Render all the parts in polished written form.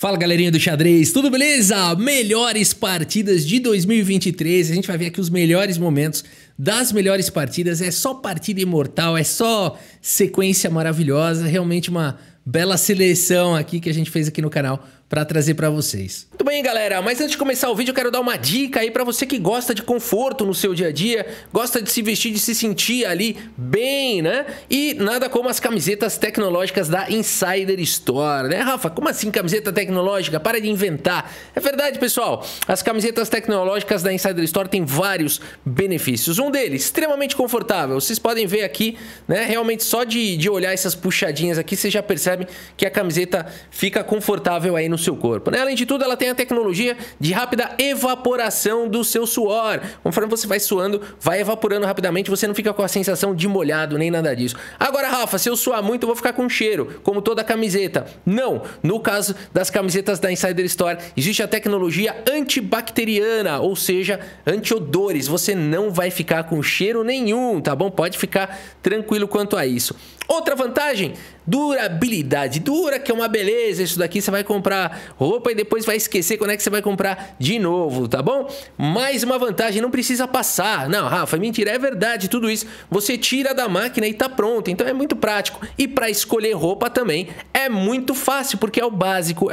Fala galerinha do xadrez, tudo beleza? Melhores partidas de 2023, a gente vai ver aqui os melhores momentos das melhores partidas, é só partida imortal, é só sequência maravilhosa, realmente uma bela seleção aqui que a gente fez aqui no canal para trazer para vocês. Muito bem, galera, mas antes de começar o vídeo eu quero dar uma dica aí para você que gosta de conforto no seu dia a dia, gosta de se vestir, de se sentir ali bem, né? E nada como as camisetas tecnológicas da Insider Store, né, Rafa? Como assim camiseta tecnológica? Para de inventar. É verdade, pessoal, as camisetas tecnológicas da Insider Store têm vários benefícios. Um deles, extremamente confortável. Vocês podem ver aqui, né? Realmente só de olhar essas puxadinhas aqui, você já percebe que a camiseta fica confortável aí no seu corpo, né? Além de tudo, ela tem a tecnologia de rápida evaporação do seu suor. Conforme você vai suando, vai evaporando rapidamente, você não fica com a sensação de molhado, nem nada disso. Agora, Rafa, se eu suar muito, eu vou ficar com cheiro, como toda camiseta. Não! No caso das camisetas da Insider Store, existe a tecnologia antibacteriana, ou seja, antiodores. Você não vai ficar com cheiro nenhum, tá bom? Pode ficar tranquilo quanto a isso. Outra vantagem, durabilidade. Dura que é uma beleza isso daqui, você vai comprar roupa e depois vai esquecer quando é que você vai comprar de novo, tá bom? Mais uma vantagem, não precisa passar. Não, Rafa, mentira, é verdade tudo isso. Você tira da máquina e tá pronto, então é muito prático. E para escolher roupa também é muito fácil, porque é o básico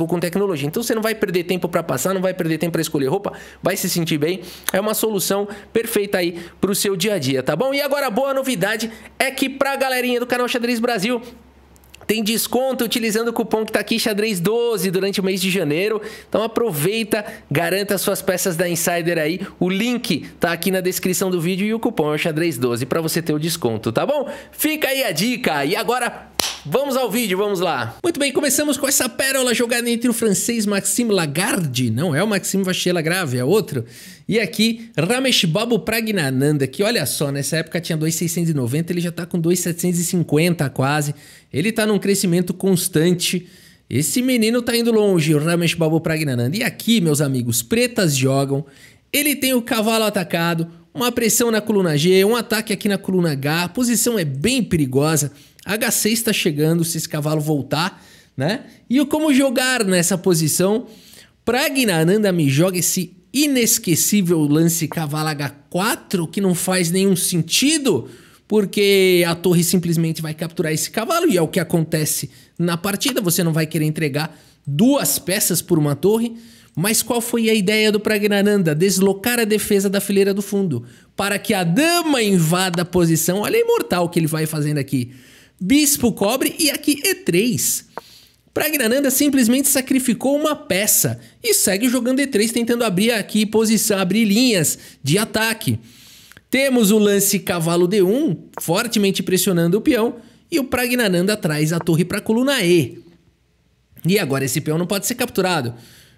com tecnologia. Então você não vai perder tempo para passar, não vai perder tempo para escolher roupa, vai se sentir bem. É uma solução perfeita aí pro seu dia a dia, tá bom? E agora a boa novidade é que pra galerinha do canal Xadrez Brasil tem desconto utilizando o cupom que tá aqui, xadrez12, durante o mês de janeiro. Então aproveita, garanta suas peças da Insider aí. O link tá aqui na descrição do vídeo e o cupom é o xadrez12 para você ter o desconto, tá bom? Fica aí a dica. E agora vamos ao vídeo, vamos lá. Muito bem, começamos com essa pérola jogada entre o francês Maxime Lagarde, não é o Maxime Vachier-Lagrave, é outro. E aqui, Ramesh Babu Praggnanandhaa, que olha só, nessa época tinha 2.690, ele já tá com 2.750 quase. Ele tá num crescimento constante. Esse menino tá indo longe, o Ramesh Babu Praggnanandhaa. E aqui, meus amigos, pretas jogam. Ele tem o cavalo atacado, uma pressão na coluna G, um ataque aqui na coluna H. A posição é bem perigosa. H6 está chegando se esse cavalo voltar, né? E como jogar nessa posição? Praggnanandhaa me joga esse inesquecível lance cavalo H4, que não faz nenhum sentido, porque a torre simplesmente vai capturar esse cavalo, e é o que acontece na partida. Você não vai querer entregar duas peças por uma torre. Mas qual foi a ideia do Praggnanandhaa? Deslocar a defesa da fileira do fundo, para que a dama invada a posição. Olha a imortal que ele vai fazendo aqui. Bispo cobre e aqui E3. Praggnanandhaa simplesmente sacrificou uma peça e segue jogando E3, tentando abrir aqui posição, abrir linhas de ataque. Temos o lance cavalo D1, fortemente pressionando o peão, e o Praggnanandhaa traz a torre para a coluna E. E agora esse peão não pode ser capturado.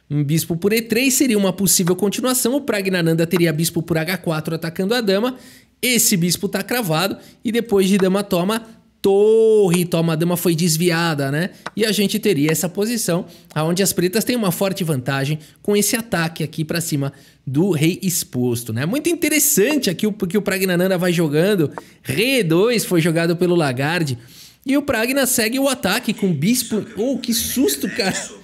Um bispo por E3 seria uma possível continuação. O Praggnanandhaa teria bispo por H4 atacando a dama. Esse bispo está cravado e depois de dama toma torre, toma, a dama foi desviada, né? E a gente teria essa posição onde as pretas têm uma forte vantagem com esse ataque aqui para cima do rei exposto, né? Muito interessante aqui porque o Praggnanandhaa vai jogando. Rei E2 foi jogado pelo Lagarde e o Pragna segue o ataque com bispo. Oh, que susto, cara!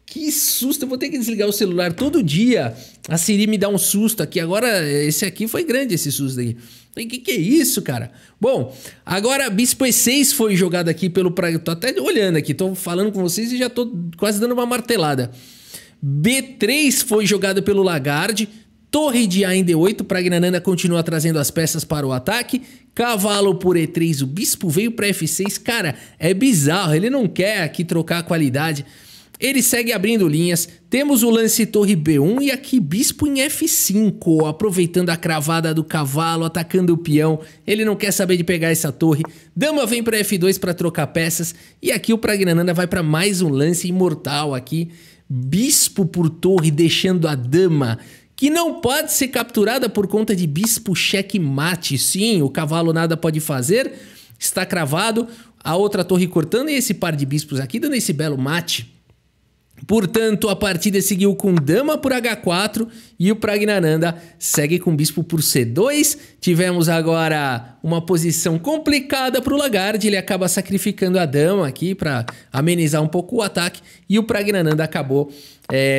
Que susto, eu vou ter que desligar o celular todo dia. A Siri me dá um susto aqui. Agora, esse aqui foi grande, esse susto aí. O que é isso, cara? Bom, agora bispo E6 foi jogado aqui pelo Pragna. Tô até olhando aqui, tô falando com vocês e já tô quase dando uma martelada. B3 foi jogado pelo Lagarde. Torre de A em D8, Praggnanandhaa continua trazendo as peças para o ataque. Cavalo por E3, o bispo veio para F6. Cara, é bizarro, ele não quer aqui trocar a qualidade. Ele segue abrindo linhas, temos o lance torre B1 e aqui bispo em F5, aproveitando a cravada do cavalo, atacando o peão. Ele não quer saber de pegar essa torre. Dama vem para F2 para trocar peças e aqui o Praggnanandhaa vai para mais um lance imortal aqui. Bispo por torre deixando a dama, que não pode ser capturada por conta de bispo checkmate. Sim, o cavalo nada pode fazer, está cravado, a outra torre cortando e esse par de bispos aqui dando esse belo mate Portanto, a partida seguiu com dama por H4 e o Praggnanandhaa segue com bispo por C2. Tivemos agora uma posição complicada para o Lagarde, ele acaba sacrificando a dama aqui para amenizar um pouco o ataque e o Praggnanandhaa acabou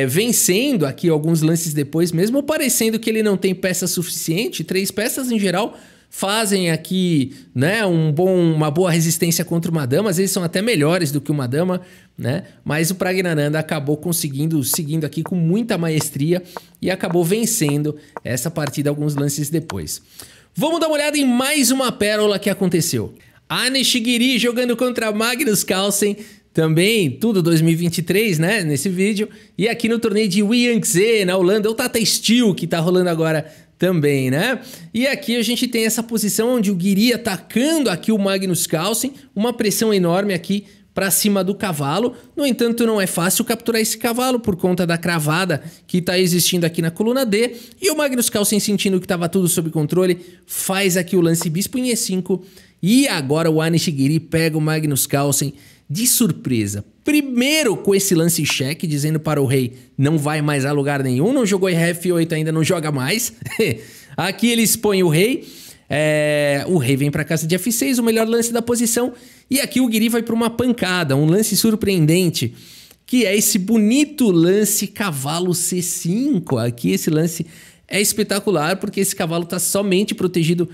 vencendo aqui alguns lances depois, mesmo parecendo que ele não tem peça suficiente. 3 peças em geral fazem aqui, né, uma boa resistência contra uma dama, às vezes são até melhores do que uma dama, né? Mas o Praggnanandhaa acabou seguindo aqui com muita maestria e acabou vencendo essa partida alguns lances depois. Vamos dar uma olhada em mais uma pérola que aconteceu. Anish Giri jogando contra Magnus Carlsen, também tudo 2023, né, nesse vídeo. E aqui no torneio de Yangtze, na Holanda, o Tata Steel que tá rolando agora também, né? E aqui a gente tem essa posição onde o Giri atacando aqui o Magnus Carlsen, uma pressão enorme aqui para cima do cavalo. No entanto, não é fácil capturar esse cavalo por conta da cravada que está existindo aqui na coluna D. E o Magnus Carlsen, sentindo que estava tudo sob controle, faz aqui o lance bispo em E5. E agora o Anish Giri pega o Magnus Carlsen de surpresa. Primeiro com esse lance cheque, dizendo para o rei não vai mais a lugar nenhum, não jogou F8 ainda, não joga mais. Aqui ele expõe o rei vem para casa de F6, o melhor lance da posição. E aqui o Giri vai para uma pancada, um lance surpreendente, que é esse bonito lance cavalo C5. Aqui esse lance é espetacular, porque esse cavalo está somente protegido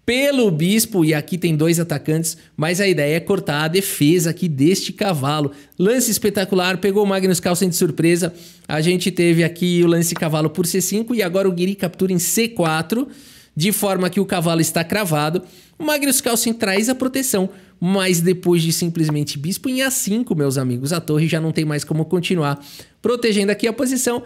pelo bispo, e aqui tem 2 atacantes, mas a ideia é cortar a defesa aqui deste cavalo. Lance espetacular, pegou o Magnus Carlsen de surpresa. A gente teve aqui o lance cavalo por C5 e agora o Giri captura em C4, de forma que o cavalo está cravado. O Magnus Carlsen traz a proteção, mas depois de simplesmente bispo em A5, meus amigos, a torre já não tem mais como continuar protegendo aqui a posição.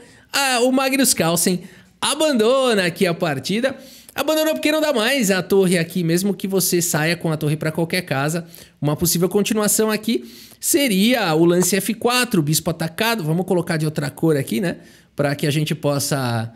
O Magnus Carlsen abandona aqui a partida. Abandonou porque não dá mais a torre aqui, mesmo que você saia com a torre para qualquer casa. Uma possível continuação aqui seria o lance F4, o bispo atacado. Vamos colocar de outra cor aqui, né? Para que a gente possa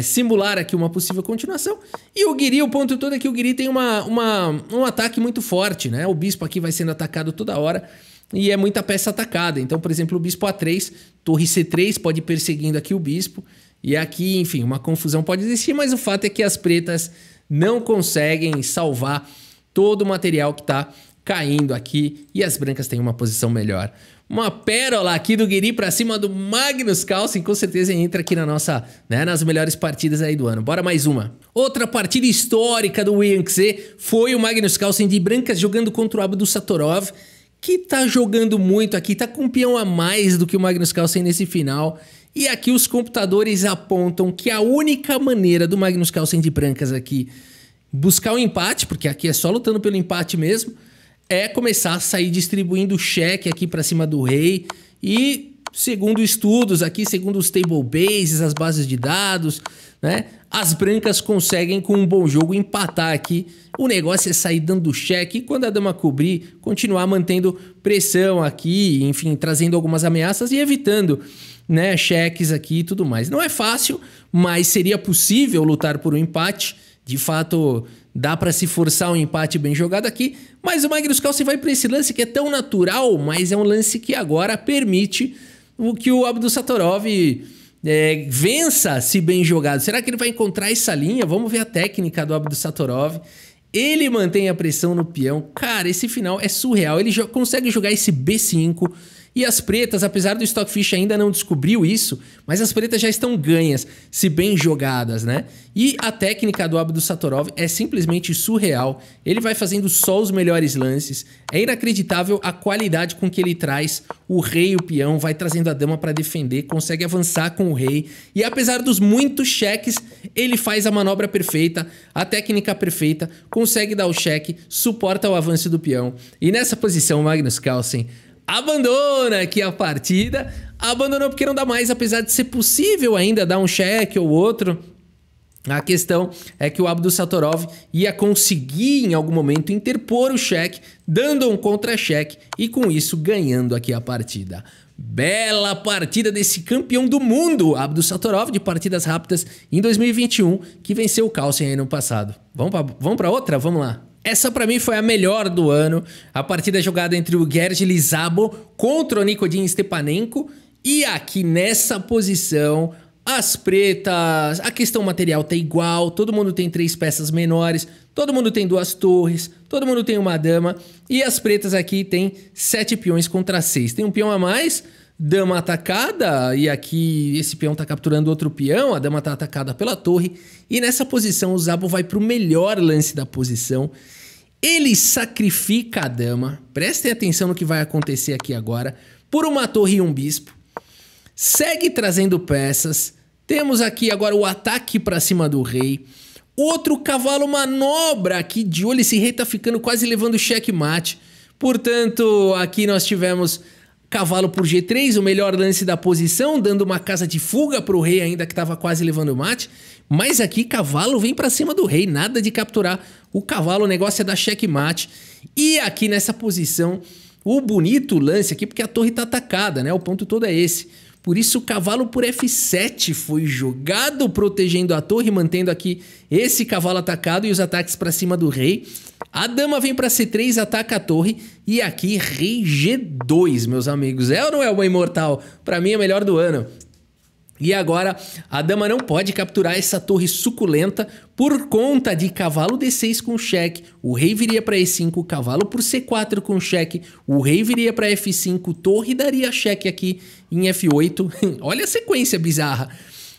simular aqui uma possível continuação. E o Giri, o ponto todo é que o Giri tem um ataque muito forte, né? O bispo aqui vai sendo atacado toda hora e é muita peça atacada. Então, por exemplo, o bispo A3, torre C3 pode ir perseguindo aqui o bispo. E aqui, enfim, uma confusão pode existir, mas o fato é que as pretas não conseguem salvar todo o material que está caindo aqui e as brancas têm uma posição melhor. Uma pérola aqui do Giri para cima do Magnus Carlsen, com certeza entra aqui na nossa, né, nas melhores partidas aí do ano. Bora mais uma. Outra partida histórica do Yangtze foi o Magnus Carlsen de brancas jogando contra o Abdusattorov, que tá jogando muito aqui, tá com um peão a mais do que o Magnus Carlsen nesse final. E aqui os computadores apontam que a única maneira do Magnus Carlsen de brancas aqui buscar o empate, porque aqui é só lutando pelo empate mesmo, é começar a sair distribuindo cheque aqui para cima do rei. E segundo estudos aqui, segundo os table bases, as bases de dados, né, as brancas conseguem com um bom jogo empatar aqui. O negócio é sair dando cheque e quando a dama cobrir, continuar mantendo pressão aqui, enfim, trazendo algumas ameaças e evitando, né, cheques aqui e tudo mais. Não é fácil, mas seria possível lutar por um empate. De fato, dá para se forçar um empate bem jogado aqui, mas o Magnus Carlsen vai para esse lance que é tão natural, mas é um lance que agora permite que o Abdusattorov vença se bem jogado. Será que ele vai encontrar essa linha? Vamos ver a técnica do Abdusattorov. Ele mantém a pressão no peão. Cara, esse final é surreal. Ele consegue jogar esse B5. E as pretas, apesar do Stockfish ainda não descobriu isso, mas as pretas já estão ganhas, se bem jogadas, né? E a técnica do Abdusattorov é simplesmente surreal. Ele vai fazendo só os melhores lances. É inacreditável a qualidade com que ele traz o rei e o peão, vai trazendo a dama para defender, consegue avançar com o rei. E apesar dos muitos cheques, ele faz a manobra perfeita, a técnica perfeita, consegue dar o cheque, suporta o avanço do peão. E nessa posição, o Magnus Carlsen abandona aqui a partida. Abandonou porque não dá mais, apesar de ser possível ainda dar um cheque ou outro. A questão é que o Abdusattorov ia conseguir em algum momento interpor o cheque, dando um contra-cheque e com isso ganhando aqui a partida. Bela partida desse campeão do mundo, Abdusattorov, de partidas rápidas em 2021, que venceu o Carlsen aí no passado. Vamos para outra? Vamos lá. Essa pra mim foi a melhor do ano. A partida jogada entre o Gergely Szabo contra o Nikodin Stepanenko. E aqui nessa posição, as pretas, a questão material tá igual, todo mundo tem 3 peças menores, todo mundo tem 2 torres, todo mundo tem uma dama, e as pretas aqui tem 7 peões contra 6. Tem um peão a mais, dama atacada, e aqui esse peão tá capturando outro peão, a dama tá atacada pela torre, e nessa posição o Szabo vai pro melhor lance da posição. Ele sacrifica a dama, prestem atenção no que vai acontecer aqui agora, por uma torre e um bispo. Segue trazendo peças, temos aqui agora o ataque para cima do rei. Outro cavalo manobra aqui de olho, esse rei tá ficando quase levando checkmate. Portanto, aqui nós tivemos cavalo por G3, o melhor lance da posição, dando uma casa de fuga para o rei ainda que estava quase levando mate. Mas aqui cavalo vem para cima do rei, nada de capturar o cavalo, o negócio é dar checkmate. E aqui nessa posição, o bonito lance aqui, porque a torre está atacada, né? O ponto todo é esse. Por isso o cavalo por F7 foi jogado, protegendo a torre, mantendo aqui esse cavalo atacado e os ataques para cima do rei. A dama vem para C3, ataca a torre e aqui rei G2, meus amigos. É ou não é uma imortal? Para mim é o melhor do ano. E agora a dama não pode capturar essa torre suculenta por conta de cavalo D6 com cheque. O rei viria para E5, cavalo por C4 com cheque. O rei viria para F5, torre daria cheque aqui em F8. Olha a sequência bizarra.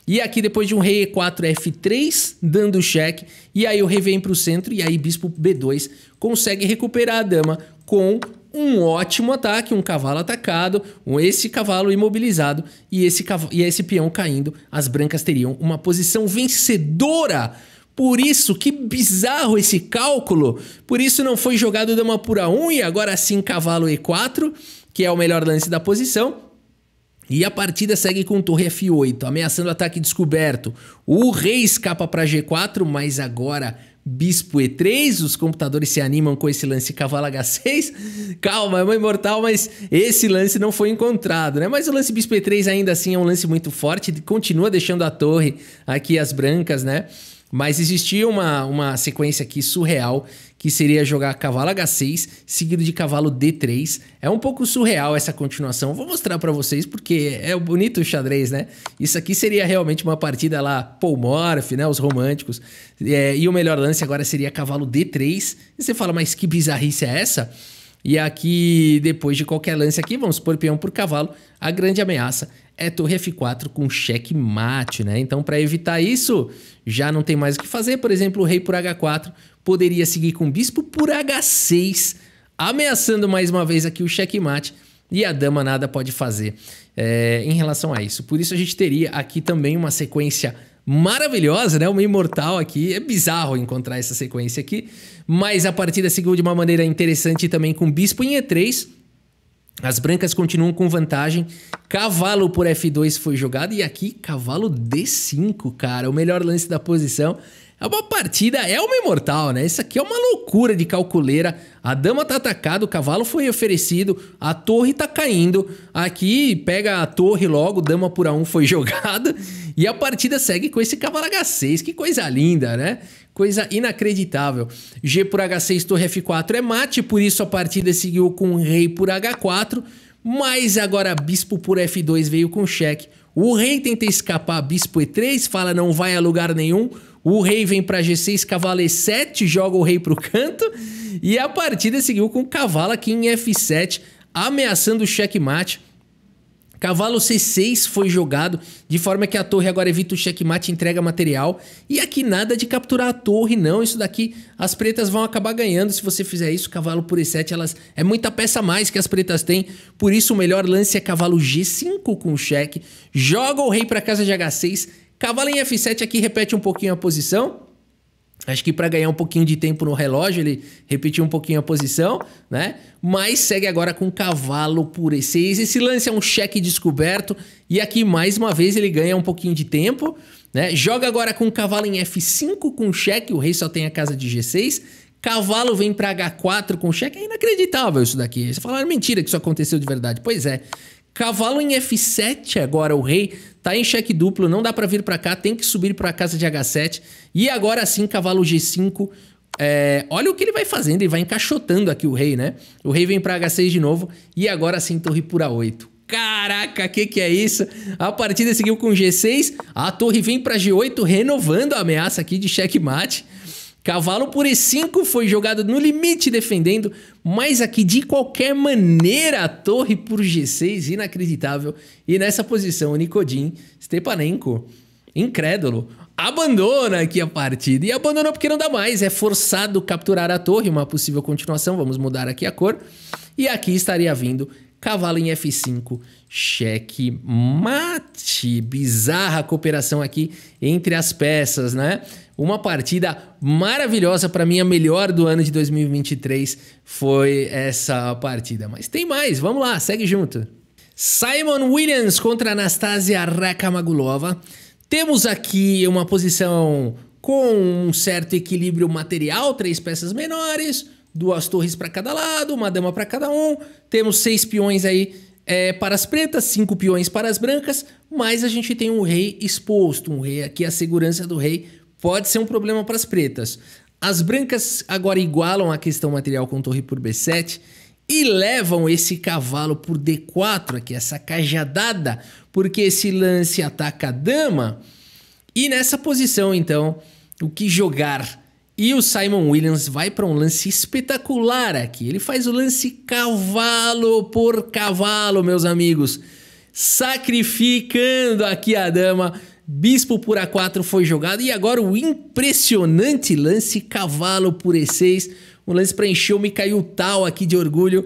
E aqui depois de um rei E4, F3, dando cheque. E aí o rei vem para o centro e aí bispo B2 consegue recuperar a dama com um ótimo ataque, um cavalo atacado, esse cavalo imobilizado e esse peão caindo. As brancas teriam uma posição vencedora. Por isso, que bizarro esse cálculo. Por isso não foi jogado dama por A1 e agora sim cavalo E4, que é o melhor lance da posição. E a partida segue com torre F8, ameaçando o ataque descoberto. O rei escapa para G4, mas agora bispo E3, os computadores se animam com esse lance cavalo H6. Calma, é uma imortal, mas esse lance não foi encontrado, né? Mas o lance bispo E3 ainda assim é um lance muito forte, continua deixando a torre aqui as brancas, né? Mas existia uma sequência aqui surreal, que seria jogar cavalo H6, seguido de cavalo D3. É um pouco surreal essa continuação. Vou mostrar pra vocês, porque é bonito o xadrez, né? Isso aqui seria realmente uma partida lá, Paul Morphy, né? Os românticos. E o melhor lance agora seria cavalo D3. E você fala, mas que bizarrice é essa? E aqui, depois de qualquer lance aqui, vamos pôr peão por cavalo. A grande ameaça é torre F4 com checkmate, né? Então, para evitar isso, já não tem mais o que fazer. Por exemplo, o rei por H4 poderia seguir com bispo por H6, ameaçando mais uma vez aqui o checkmate. E a dama nada pode fazer em relação a isso. Por isso a gente teria aqui também uma sequência maravilhosa, né? Uma imortal aqui. É bizarro encontrar essa sequência aqui. Mas a partida seguiu de uma maneira interessante também com bispo em E3. As brancas continuam com vantagem. Cavalo por F2 foi jogado. E aqui, cavalo D5, cara. O melhor lance da posição. É uma partida, é uma imortal, né? Isso aqui é uma loucura de calculeira. A dama tá atacada, o cavalo foi oferecido, a torre tá caindo. Aqui pega a torre logo, dama por A1 foi jogada. E a partida segue com esse cavalo H6. Que coisa linda, né? Coisa inacreditável. G por H6, torre F4 é mate, por isso a partida seguiu com rei por H4. Mas agora bispo por F2 veio com cheque. O rei tenta escapar, bispo E3, fala não vai a lugar nenhum. O rei vem para G6, cavalo E7, joga o rei para o canto. E a partida seguiu com o cavalo aqui em F7, ameaçando o checkmate. Cavalo C6 foi jogado, de forma que a torre agora evita o checkmate e entrega material. E aqui nada de capturar a torre, não. Isso daqui as pretas vão acabar ganhando se você fizer isso. Cavalo por E7, é muita peça a mais que as pretas têm. Por isso o melhor lance é cavalo G5 com cheque. Joga o rei para casa de H6. Cavalo em F7 aqui repete um pouquinho a posição. Acho que para ganhar um pouquinho de tempo no relógio, ele repetiu um pouquinho a posição, né? Mas segue agora com cavalo por E6. Esse lance é um cheque descoberto. E aqui, mais uma vez, ele ganha um pouquinho de tempo, né? Joga agora com cavalo em F5 com cheque. O rei só tem a casa de G6. Cavalo vem para H4 com cheque. É inacreditável isso daqui. Você fala, mentira que isso aconteceu de verdade. Pois é. Cavalo em F7, agora o rei tá em cheque duplo, não dá para vir para cá, tem que subir para a casa de H7. E agora sim, cavalo G5, olha o que ele vai fazendo, ele vai encaixotando aqui o rei, né? O rei vem para H6 de novo e agora sim torre por A8. Caraca, que é isso? A partida seguiu com G6, a torre vem para G8, renovando a ameaça aqui de checkmate. Cavalo por E5 foi jogado no limite defendendo, mas aqui de qualquer maneira a torre por G6, inacreditável. E nessa posição o Nikodin Stepanenko, incrédulo, abandona aqui a partida. E abandonou porque não dá mais, é forçado capturar a torre, uma possível continuação. Vamos mudar aqui a cor. E aqui estaria vindo cavalo em F5, cheque mate. Bizarra a cooperação aqui entre as peças, né? Uma partida maravilhosa, para mim a melhor do ano de 2023 foi essa partida. Mas tem mais, vamos lá, segue junto. Simon Williams contra Anastasia Rakhmagulova. Temos aqui uma posição com um certo equilíbrio material, 3 peças menores, 2 torres para cada lado, uma dama para cada um. Temos 6 peões aí para as pretas, 5 peões para as brancas, mas a gente tem um rei exposto, um rei aqui, a segurança do rei pode ser um problema para as pretas. As brancas agora igualam a questão material com torre por B7 e levam esse cavalo por D4 aqui, essa cajadada, porque esse lance ataca a dama. E nessa posição, então, o que jogar? E o Simon Williams vai para um lance espetacular aqui. Ele faz o lance cavalo por cavalo, meus amigos, sacrificando aqui a dama. Bispo por A4 foi jogado e agora o impressionante lance cavalo por E6. Um lance para encher o Mikhail Tal aqui de orgulho,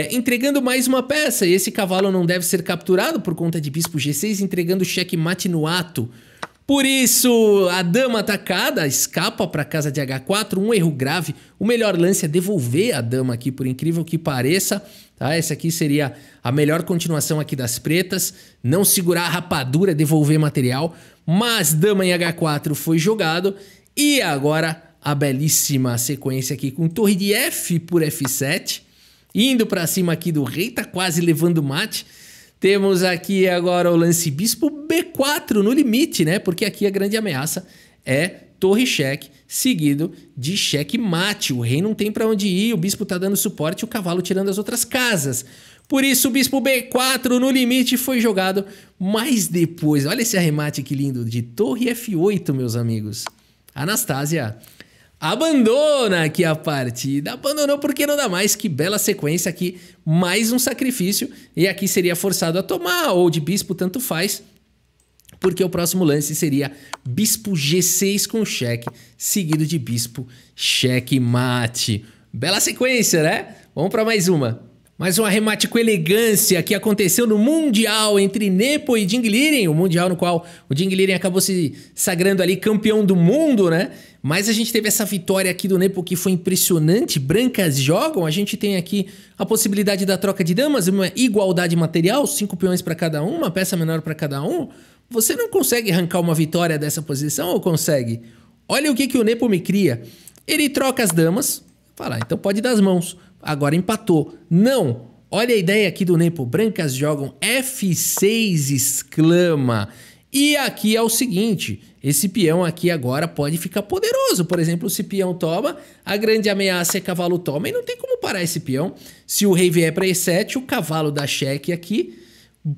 entregando mais uma peça. E esse cavalo não deve ser capturado por conta de bispo G6, entregando checkmate no ato. Por isso, a dama atacada escapa para a casa de H4, um erro grave. O melhor lance é devolver a dama aqui, por incrível que pareça. Tá? Essa aqui seria a melhor continuação aqui das pretas. Não segurar a rapadura, devolver material. Mas dama em H4 foi jogado. E agora a belíssima sequência aqui com torre de F por F7. Indo para cima aqui do rei, tá quase levando mate. Temos aqui agora o lance bispo B4 no limite, né? Porque aqui a grande ameaça é torre cheque, seguido de cheque mate. O rei não tem para onde ir, o bispo tá dando suporte e o cavalo tirando as outras casas. Por isso o bispo B4 no limite foi jogado, mas depois, olha esse arremate que lindo, de torre F8, meus amigos. Anastasia abandona aqui a partida, abandonou porque não dá mais, que bela sequência aqui, mais um sacrifício, e aqui seria forçado a tomar, ou de bispo, tanto faz, porque o próximo lance seria bispo G6 com cheque, seguido de bispo cheque mate. Bela sequência, né? Vamos para mais uma. Mais um arremate com elegância que aconteceu no Mundial entre Nepo e Ding Liren, o Mundial no qual o Ding Liren acabou se sagrando ali campeão do mundo, né? Mas a gente teve essa vitória aqui do Nepo que foi impressionante, brancas jogam, a gente tem aqui a possibilidade da troca de damas, uma igualdade material, 5 peões para cada um, uma peça menor para cada um. Você não consegue arrancar uma vitória dessa posição ou consegue? Olha o que o Nepo me cria. Ele troca as damas, fala, então pode dar as mãos. Agora empatou. Não! Olha a ideia aqui do Nepo. Brancas jogam F6 exclama. E aqui é o seguinte. Esse peão aqui agora pode ficar poderoso. Por exemplo, se peão toma, a grande ameaça é cavalo toma. E não tem como parar esse peão. Se o rei vier para E7, o cavalo dá cheque aqui,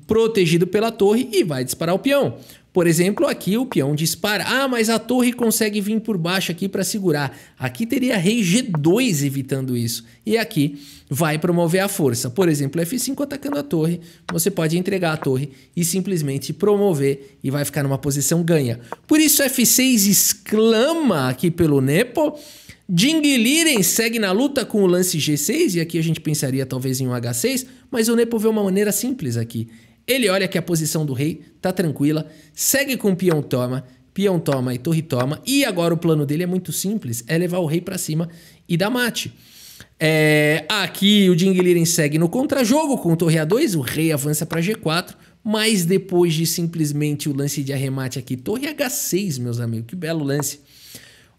protegido pela torre, e vai disparar o peão. Por exemplo, aqui o peão dispara. Ah, mas a torre consegue vir por baixo aqui para segurar. Aqui teria rei G2 evitando isso. E aqui vai promover a força. Por exemplo, F5 atacando a torre. Você pode entregar a torre e simplesmente promover e vai ficar numa posição ganha. Por isso F6 exclama aqui pelo Nepo. Ding Liren segue na luta com o lance G6. E aqui a gente pensaria talvez em um H6. Mas o Nepo vê uma maneira simples aqui. Ele olha que a posição do rei tá tranquila, segue com peão toma e torre toma, e agora o plano dele é muito simples, é levar o rei para cima e dar mate. Aqui o Ding Liren segue no contrajogo com torre A2, o rei avança para G4, mas depois de simplesmente o lance de arremate aqui, torre H6, meus amigos, que belo lance.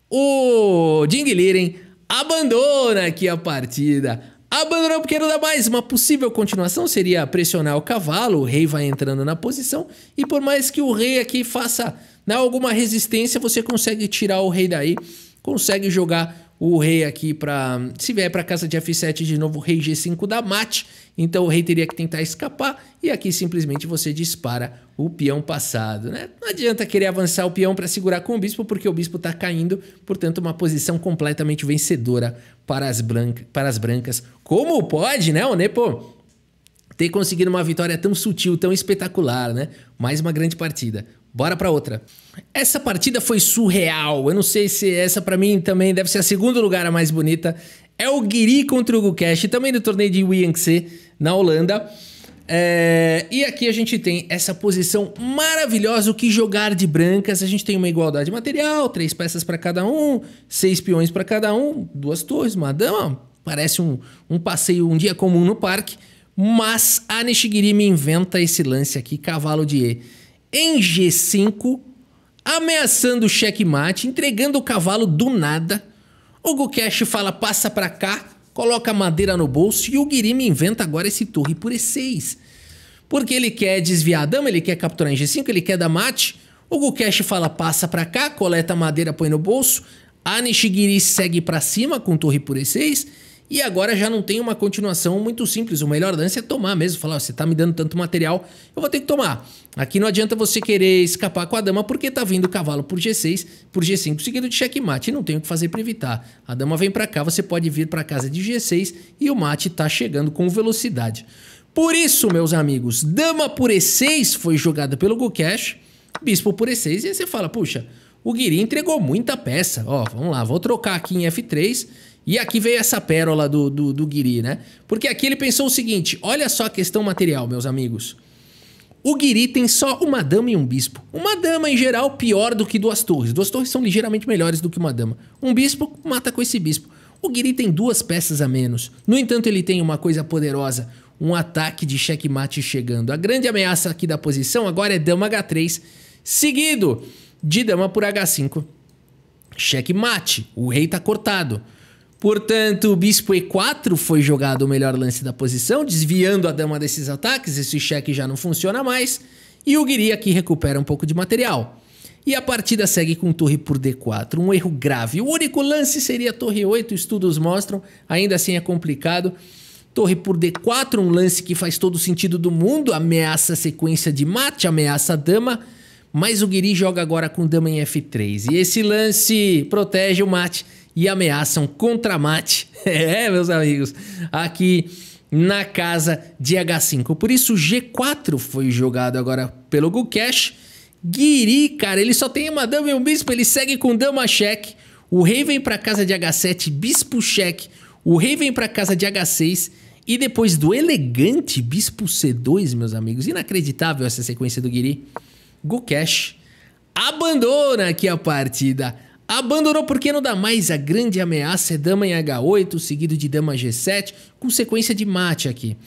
O Ding Liren abandona aqui a partida. Abandonou porque não dá mais. Uma possível continuação seria pressionar o cavalo, o rei vai entrando na posição, e por mais que o rei aqui faça alguma resistência, você consegue tirar o rei daí, consegue jogar o rei aqui para... Se vier para casa de F7 de novo, o rei G5 dá mate. Então o rei teria que tentar escapar. E aqui simplesmente você dispara o peão passado, né? Não adianta querer avançar o peão para segurar com o bispo, porque o bispo está caindo. Portanto, uma posição completamente vencedora para as brancas. Como pode, né, o Nepo ter conseguido uma vitória tão sutil, tão espetacular, né? Mais uma grande partida. Bora pra outra. Essa partida foi surreal. Eu não sei se essa pra mim também deve ser a segundo lugar a mais bonita. É o Guiri contra o Gukesh, também do torneio de Yangtze na Holanda. E aqui a gente tem essa posição maravilhosa, o que jogar de brancas. A gente tem uma igualdade material, 3 peças para cada um, 6 peões para cada um, 2 torres, uma dama. Parece um passeio, um dia comum no parque. Mas a Nishigiri me inventa esse lance aqui, cavalo de E em G5, ameaçando o checkmate, entregando o cavalo do nada. O Gukesh fala, passa pra cá, coloca a madeira no bolso e o Guiri me inventa agora esse torre por E6. Porque ele quer desviar a dama, ele quer capturar em G5, ele quer dar mate. O Gukesh fala, passa pra cá, coleta a madeira, põe no bolso. A Nishigiri segue pra cima com torre por E6. E agora já não tem uma continuação muito simples. O melhor lance é tomar mesmo. Falar, você tá me dando tanto material, eu vou ter que tomar. Aqui não adianta você querer escapar com a dama, porque tá vindo o cavalo por G6, por G5, seguido de checkmate. E não tem o que fazer para evitar. A dama vem para cá, você pode vir para casa de G6 e o mate tá chegando com velocidade. Por isso, meus amigos, dama por E6 foi jogada pelo Gukesh, bispo por E6. E aí você fala, puxa, o Guiri entregou muita peça. Ó, vamos lá, vou trocar aqui em F3... E aqui veio essa pérola do Guiri, né? Porque aqui ele pensou o seguinte, olha só a questão material, meus amigos. O Guiri tem só uma dama e um bispo. Uma dama, em geral, pior do que 2 torres. 2 torres são ligeiramente melhores do que uma dama. Um bispo, mata com esse bispo. O Guiri tem 2 peças a menos. No entanto, ele tem uma coisa poderosa, um ataque de checkmate chegando. A grande ameaça aqui da posição agora é dama H3, seguido de dama por H5. Checkmate, o rei tá cortado. Portanto, o bispo E4 foi jogado o melhor lance da posição, desviando a dama desses ataques, esse cheque já não funciona mais, e o Guiri aqui recupera um pouco de material. E a partida segue com torre por D4, um erro grave. O único lance seria torre 8, estudos mostram, ainda assim é complicado. Torre por D4, um lance que faz todo o sentido do mundo, ameaça a sequência de mate, ameaça a dama, mas o Guiri joga agora com dama em F3, e esse lance protege o mate, e ameaçam contra-mate, meus amigos, aqui na casa de H5. Por isso, G4 foi jogado agora pelo Gukesh. Guiri, cara, ele só tem uma dama e um bispo, ele segue com dama cheque. O rei vem para casa de H7, bispo cheque. O rei vem para casa de H6. E depois do elegante bispo C2, meus amigos, inacreditável essa sequência do Guiri, Gukesh abandona aqui a partida. Abandonou porque não dá mais, a grande ameaça é dama em H8, seguido de dama G7, com sequência de mate aqui.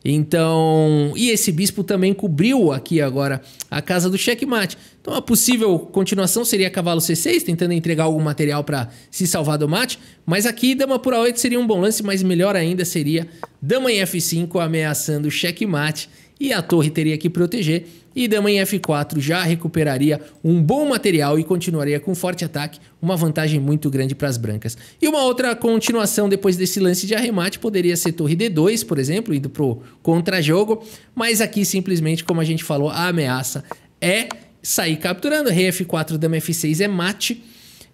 Então, e esse bispo também cobriu aqui agora a casa do checkmate. Então a possível continuação seria cavalo C6, tentando entregar algum material para se salvar do mate. Mas aqui dama por A8 seria um bom lance, mas melhor ainda seria dama em F5 ameaçando o checkmate. E a torre teria que proteger. E dama em F4 já recuperaria um bom material e continuaria com forte ataque. Uma vantagem muito grande para as brancas. E uma outra continuação depois desse lance de arremate poderia ser torre D2, por exemplo, indo para o contra-jogo. Mas aqui simplesmente, como a gente falou, a ameaça é sair capturando. Rei F4, dama F6 é mate.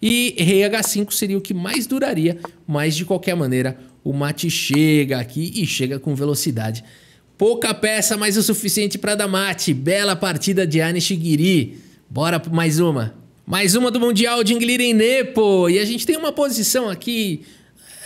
E rei H5 seria o que mais duraria. Mas de qualquer maneira, o mate chega aqui e chega com velocidade. Pouca peça, mas o suficiente para dar mate. Bela partida de Nishigiri. Bora para mais uma. Mais uma do Mundial de Jingliren Nepo. E a gente tem uma posição aqui.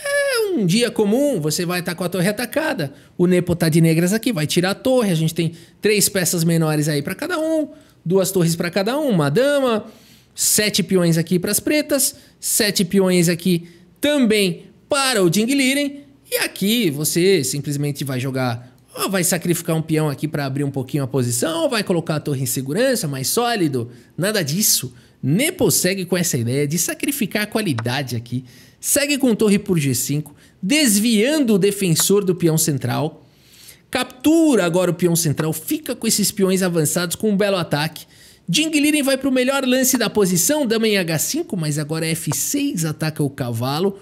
É um dia comum. Você vai estar com a torre atacada. O Nepo tá de negras aqui. Vai tirar a torre. A gente tem 3 peças menores aí para cada um. 2 torres para cada um. Uma dama. 7 peões aqui para as pretas. 7 peões aqui também para o Jingliren. E aqui você simplesmente vai jogar... Ou vai sacrificar um peão aqui para abrir um pouquinho a posição, ou vai colocar a torre em segurança, mais sólido. Nada disso. Nepo segue com essa ideia de sacrificar a qualidade aqui. Segue com torre por G5, desviando o defensor do peão central. Captura agora o peão central, fica com esses peões avançados com um belo ataque. Jingliren vai para o melhor lance da posição, dama em H5, mas agora F6 ataca o cavalo.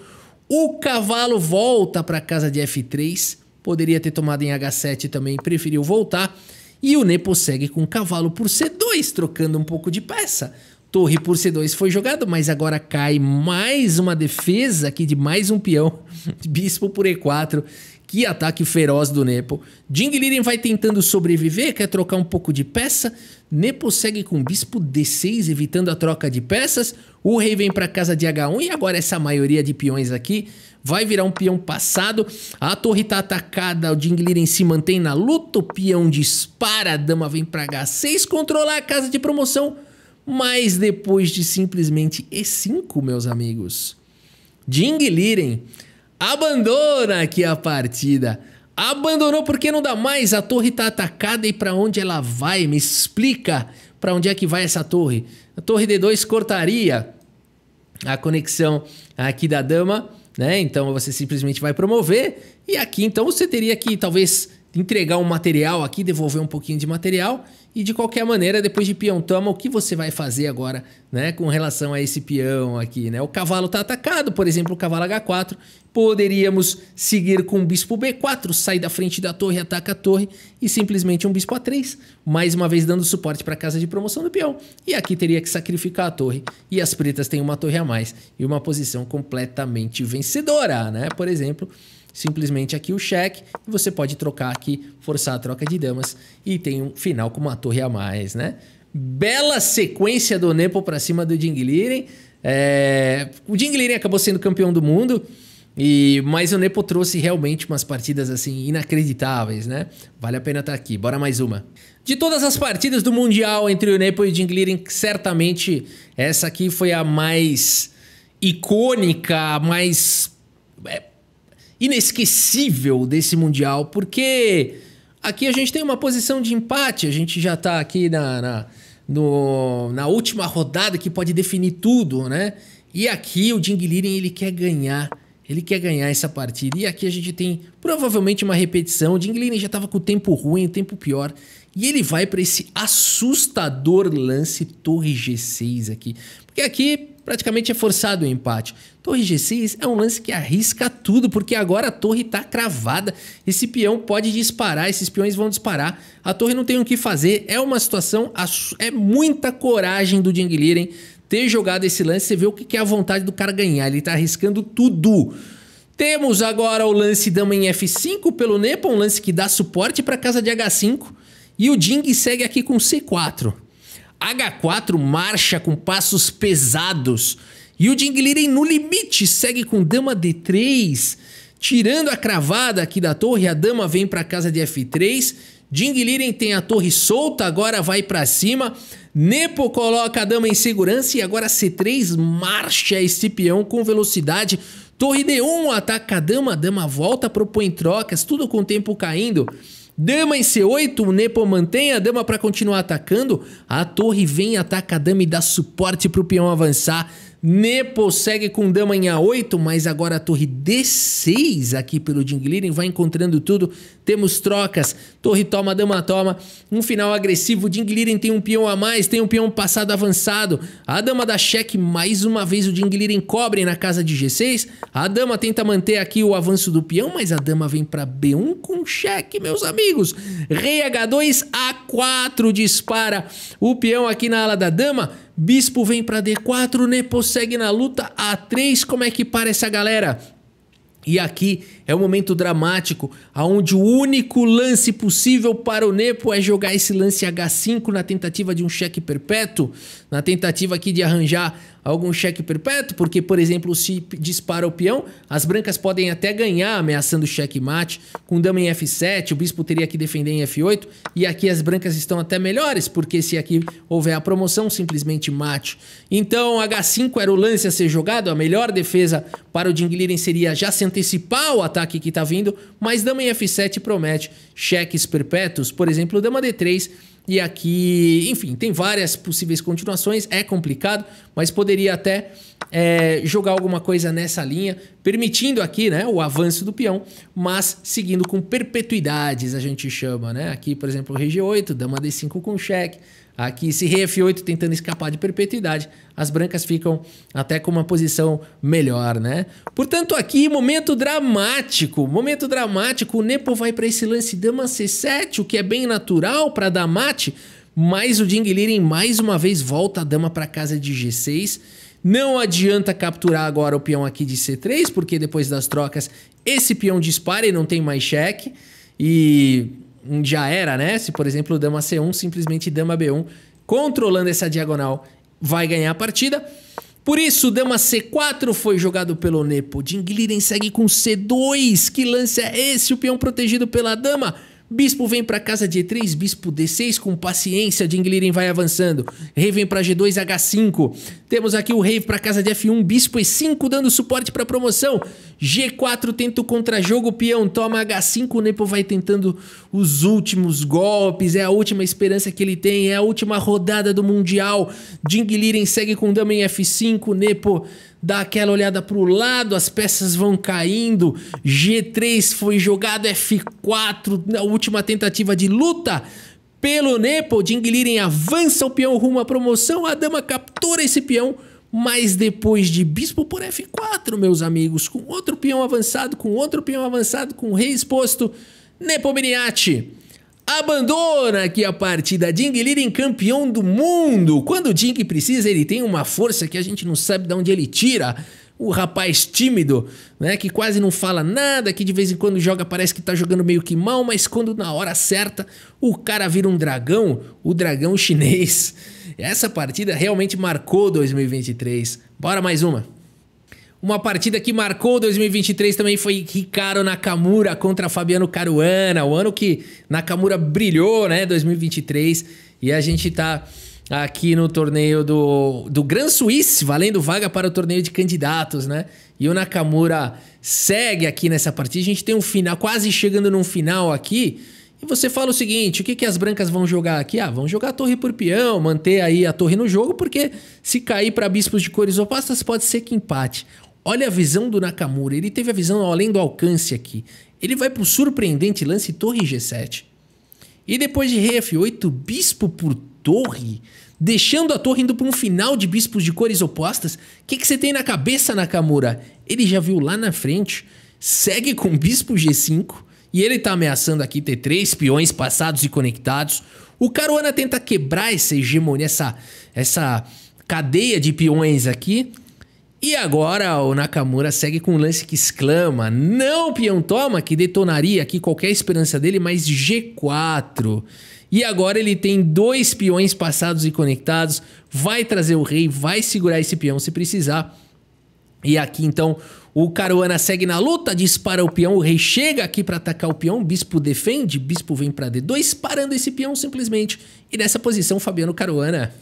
O cavalo volta para casa de F3. Poderia ter tomado em H7 também, preferiu voltar. E o Nepo segue com cavalo por C2, trocando um pouco de peça. Torre por C2 foi jogado, mas agora cai mais uma defesa aqui de mais um peão. Bispo por E4. Que ataque feroz do Nepo. Jing Liren vai tentando sobreviver, quer trocar um pouco de peça. Nepo segue com bispo D6, evitando a troca de peças. O rei vem para casa de H1 e agora essa maioria de peões aqui vai virar um peão passado. A torre está atacada, o Jing Liren se mantém na luta. O peão dispara, a dama vem para H6, controlar a casa de promoção. Mas depois de simplesmente E5, meus amigos, Jing Liren abandona aqui a partida. Abandonou porque não dá mais. A torre tá atacada e para onde ela vai? Me explica para onde é que vai essa torre. A torre D2 cortaria a conexão aqui da dama, né? Então você simplesmente vai promover. E aqui então você teria que talvez entregar um material aqui, devolver um pouquinho de material. E de qualquer maneira, depois de peão toma, o que você vai fazer agora, né, com relação a esse peão aqui, né? O cavalo está atacado, por exemplo, o cavalo H4. Poderíamos seguir com o bispo B4, sai da frente da torre, ataca a torre e simplesmente um bispo A3, mais uma vez dando suporte para a casa de promoção do peão. E aqui teria que sacrificar a torre e as pretas têm uma torre a mais e uma posição completamente vencedora, né? Por exemplo, simplesmente aqui o cheque, e você pode trocar aqui, forçar a troca de damas e tem um final com uma torre a mais, né? Bela sequência do Nepo para cima do Jing Liren. O Jing Liren acabou sendo campeão do mundo, mas o Nepo trouxe realmente umas partidas assim inacreditáveis, né? Vale a pena estar aqui. Bora mais uma. De todas as partidas do Mundial entre o Nepo e o Jing Liren, certamente essa aqui foi a mais icônica, a mais inesquecível desse Mundial, porque aqui a gente tem uma posição de empate, a gente já tá aqui na última rodada que pode definir tudo, né? E aqui o Jing Liren, ele quer ganhar essa partida, e aqui a gente tem provavelmente uma repetição. O Jing Liren já tava com o tempo ruim, o tempo pior, e ele vai para esse assustador lance torre G6 aqui, porque aqui praticamente é forçado o empate. Torre G6 é um lance que arrisca tudo, porque agora a torre tá cravada. Esse peão pode disparar, esses peões vão disparar. A torre não tem o que fazer. É uma situação, é muita coragem do Jing Liren ter jogado esse lance. Você vê o que é a vontade do cara ganhar. Ele tá arriscando tudo. Temos agora o lance dama em F5 pelo Nepo, um lance que dá suporte para casa de H5. E o Jing segue aqui com C4. H4 marcha com passos pesados. E o Jing Liren no limite segue com dama D3. Tirando a cravada aqui da torre, a dama vem para casa de F3. Jing Liren tem a torre solta, agora vai para cima. Nepo coloca a dama em segurança e agora C3 marcha esse peão com velocidade. Torre D1 ataca a dama volta, propõe trocas, tudo com o tempo caindo. Dama em C8, o Nepo mantém a dama para continuar atacando. A torre vem, ataca a dama e dá suporte para o peão avançar. Nepo segue com dama em A8, mas agora a torre D6 aqui pelo Jing Liren vai encontrando tudo. Temos trocas, torre toma, dama toma. Um final agressivo, Jing Liren tem um peão a mais, tem um peão passado avançado. A dama dá cheque, mais uma vez o Jing Liren cobre na casa de G6. A dama tenta manter aqui o avanço do peão, mas a dama vem para B1 com cheque, meus amigos. Rei H2, A4 dispara o peão aqui na ala da dama. Bispo vem para D4, Nepo segue na luta, A3, como é que para essa galera? E aqui é um momento dramático, onde o único lance possível para o Nepo é jogar esse lance H5 na tentativa de um cheque perpétuo, na tentativa aqui de arranjar algum cheque perpétuo, porque, por exemplo, se dispara o peão, as brancas podem até ganhar ameaçando o cheque mate. Com dama em F7, o bispo teria que defender em F8, e aqui as brancas estão até melhores, porque se aqui houver a promoção, simplesmente mate. Então, H5 era o lance a ser jogado, a melhor defesa para o Jing Liren seria já se antecipar ao ataque que está vindo, mas dama em F7 promete cheques perpétuos, por exemplo, dama D3, e aqui, enfim, tem várias possíveis continuações, é complicado, mas poderia até jogar alguma coisa nessa linha, permitindo aqui, né, o avanço do peão, mas seguindo com perpetuidades, a gente chama, né? Aqui, por exemplo, rei G8, dama D5 com cheque, Aqui, se rei F8 tentando escapar de perpetuidade, as brancas ficam até com uma posição melhor, né? Portanto, aqui, momento dramático. Momento dramático, o Nepo vai para esse lance dama C7, o que é bem natural para dar mate, mas o Ding Liren mais uma vez volta a dama para casa de G6. Não adianta capturar agora o peão aqui de C3, porque depois das trocas esse peão dispara e não tem mais cheque. E já era, né? Se, por exemplo, dama C1, simplesmente dama B1, controlando essa diagonal, vai ganhar a partida. Por isso, dama C4 foi jogado pelo Nepo. Ding Liren segue com C2. Que lance é esse? O peão protegido pela dama. Bispo vem para casa de E3, bispo D6 com paciência, Ding Liren vai avançando. Rei vem para G2, H5. Temos aqui o rei para casa de F1, bispo E5 dando suporte para promoção. G4 tenta o contra-jogo, peão toma H5, o Nepo vai tentando os últimos golpes, é a última esperança que ele tem, é a última rodada do Mundial. Ding Liren segue com dama em F5, o Nepo dá aquela olhada para o lado, as peças vão caindo. G3 foi jogado, F4, na última tentativa de luta pelo Nepo. Ding Liren avança o peão rumo à promoção, a dama captura esse peão, mas depois de bispo por F4, meus amigos, com outro peão avançado, com outro peão avançado, com o rei exposto, Nepo Beniati abandona aqui a partida. Ding Liren campeão do mundo. Quando o Ding precisa, ele tem uma força que a gente não sabe de onde ele tira. O rapaz tímido, né, que quase não fala nada, que de vez em quando joga, parece que tá jogando meio que mal, mas quando na hora certa o cara vira um dragão, o dragão chinês. Essa partida realmente marcou 2023. Bora mais uma. Uma partida que marcou 2023 também foi Hikaru Nakamura contra Fabiano Caruana. O ano que Nakamura brilhou, né? 2023. E a gente tá aqui no torneio do Grand Suisse, valendo vaga para o torneio de candidatos, né? E o Nakamura segue aqui nessa partida. A gente tem um final, quase chegando num final aqui. E você fala o seguinte, o que as brancas vão jogar aqui? Ah, vão jogar torre por peão, manter aí a torre no jogo, porque se cair para bispos de cores opostas, pode ser que empate. Olha a visão do Nakamura, ele teve a visão além do alcance aqui. Ele vai para o surpreendente lance torre G7. E depois de rei F8, bispo por torre, deixando a torre indo para um final de bispos de cores opostas. O que você tem na cabeça, Nakamura? Ele já viu lá na frente, segue com bispo G5, e ele tá ameaçando aqui ter 3 peões passados e conectados. O Caruana tenta quebrar essa hegemonia, essa cadeia de peões aqui. E agora o Nakamura segue com um lance que exclama: não, peão toma, que detonaria aqui qualquer esperança dele, mas G4. E agora ele tem 2 peões passados e conectados, vai trazer o rei, vai segurar esse peão se precisar. E aqui então o Caruana segue na luta, dispara o peão, o rei chega aqui para atacar o peão, bispo defende, bispo vem para D2, parando esse peão simplesmente. E nessa posição Fabiano Caruana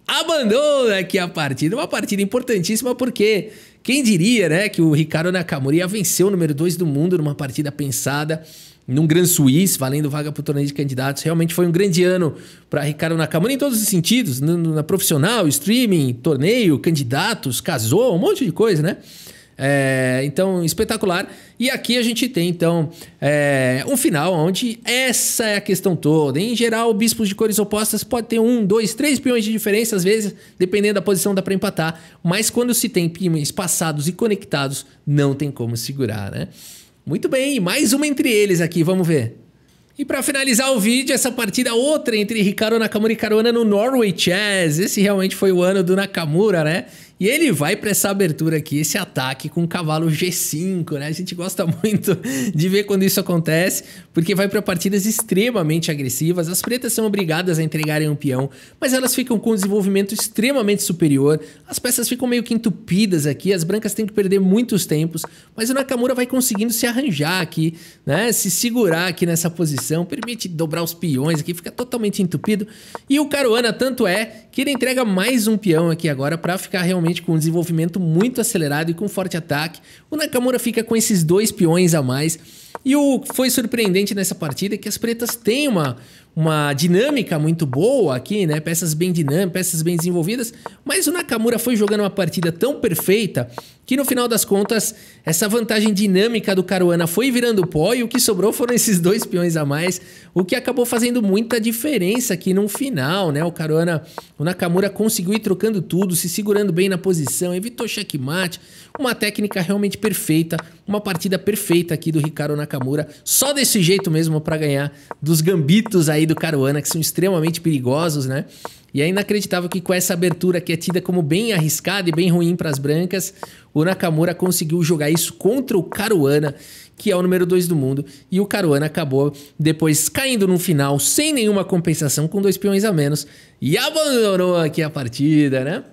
abandona aqui a partida, uma partida importantíssima porque quem diria, né, que o Hikaru Nakamura ia vencer o número 2 do mundo numa partida pensada, num Grand Suisse, valendo vaga para o torneio de candidatos. Realmente foi um grande ano para Hikaru Nakamura em todos os sentidos, na profissional, streaming, torneio, candidatos, casou, um monte de coisa, né? Então, espetacular. E aqui a gente tem, então, um final onde essa é a questão toda. Em geral, bispos de cores opostas pode ter 1, 2, 3 peões de diferença, às vezes, dependendo da posição, dá para empatar. Mas quando se tem peões passados e conectados, não tem como segurar, né? Muito bem, mais uma entre eles aqui, vamos ver. E para finalizar o vídeo, essa partida outra entre Hikaru Nakamura e Caruana no Norway Chess. Esse realmente foi o ano do Nakamura, né? E ele vai para essa abertura aqui, esse ataque com o cavalo G5, né? A gente gosta muito de ver quando isso acontece, porque vai para partidas extremamente agressivas. As pretas são obrigadas a entregarem um peão, mas elas ficam com um desenvolvimento extremamente superior. As peças ficam meio que entupidas aqui, as brancas têm que perder muitos tempos, mas o Nakamura vai conseguindo se arranjar aqui, né? Se segurar aqui nessa posição, permite dobrar os peões aqui, fica totalmente entupido. E o Caruana, tanto é que ele entrega mais um peão aqui agora para ficar realmente com um desenvolvimento muito acelerado e com forte ataque. O Nakamura fica com esses 2 peões a mais. E o que foi surpreendente nessa partida é que as pretas têm uma dinâmica muito boa aqui, né? Peças bem dinâmicas, peças bem desenvolvidas, mas o Nakamura foi jogando uma partida tão perfeita que no final das contas, essa vantagem dinâmica do Caruana foi virando pó e o que sobrou foram esses 2 peões a mais, o que acabou fazendo muita diferença aqui no final, né? O Nakamura conseguiu ir trocando tudo, se segurando bem na posição, evitou checkmate, uma técnica realmente perfeita, uma partida perfeita aqui do Hikaru Nakamura, só desse jeito mesmo para ganhar dos gambitos aí do Caruana, que são extremamente perigosos, né? E é inacreditável que com essa abertura que é tida como bem arriscada e bem ruim para as brancas, o Nakamura conseguiu jogar isso contra o Caruana, que é o número 2 do mundo, e o Caruana acabou depois caindo no final sem nenhuma compensação, com 2 peões a menos, e abandonou aqui a partida, né?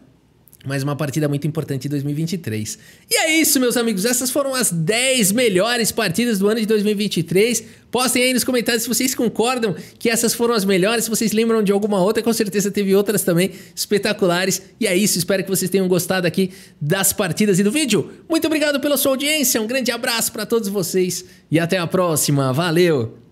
Mais uma partida muito importante em 2023. E é isso, meus amigos. Essas foram as 10 melhores partidas do ano de 2023. Postem aí nos comentários se vocês concordam que essas foram as melhores. Se vocês lembram de alguma outra, com certeza teve outras também espetaculares. E é isso. Espero que vocês tenham gostado aqui das partidas e do vídeo. Muito obrigado pela sua audiência. Um grande abraço para todos vocês. E até a próxima. Valeu!